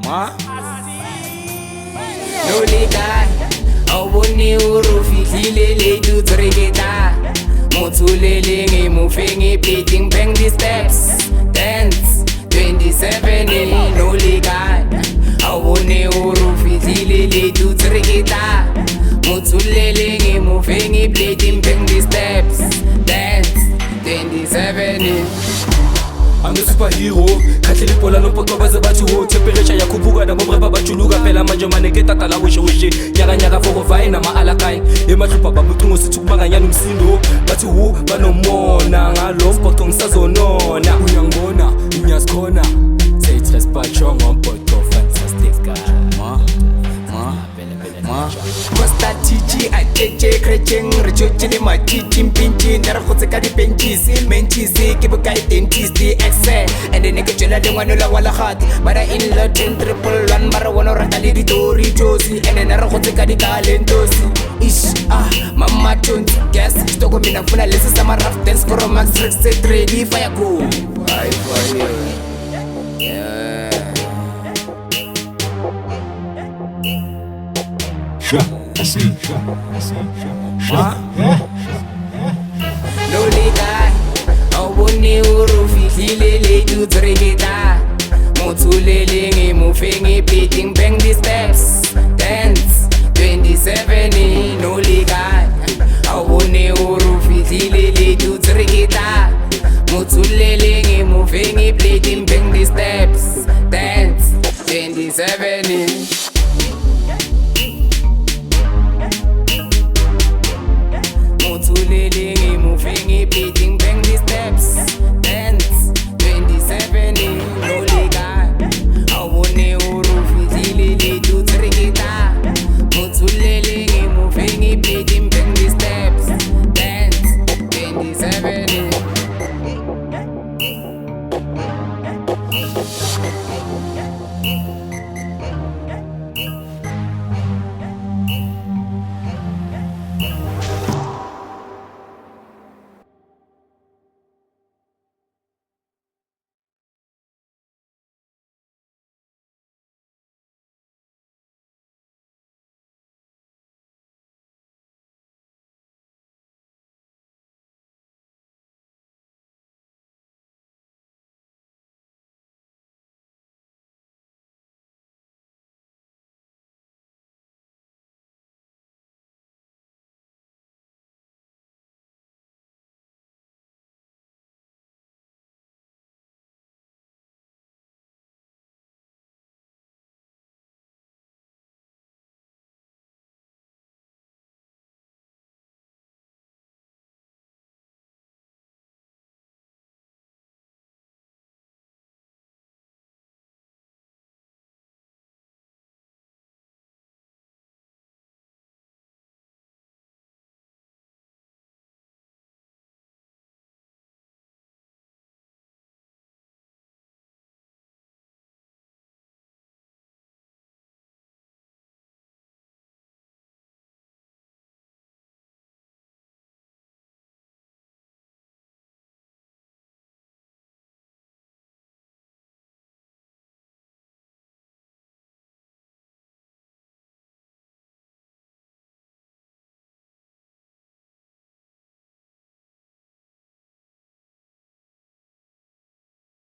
No legal, awone urufi kilele du trigeta. Motulele nge moving beating bang the steps. Dance 27 no legal. Awone urufi kilele du trigeta. Motulele nge moving beating bang the steps. Dance 27. I'm the superhero. Khathi libola lompoqo baze bathi wo temperature yakhuphuka nabo breba bajuluka phela manje maneke tata la wishe wishe nyaka nyaka for vine nama alakai emahlupha babucingo sithi kubanganyana umsindo bathi wo banomona ngalo mpoqo ngisazonona uyangibona ngiyasikhona say it let's buy strong on mpoqo fantastic guy Costa Titi, I take creching, rejoicing my teaching pinching, never got a caddy benches, mentis, keep a guy dentist, the excess, and the nigga chilla don't want to la walla hot, but I in Latin triple one, but I want to rattle Tori Josie, and then I got a caddy calentosi. Ish, Mama don't guess, stock of me, I'm gonna listen to some rough dance for a max 63, if I go. I for you. Yeah. I see.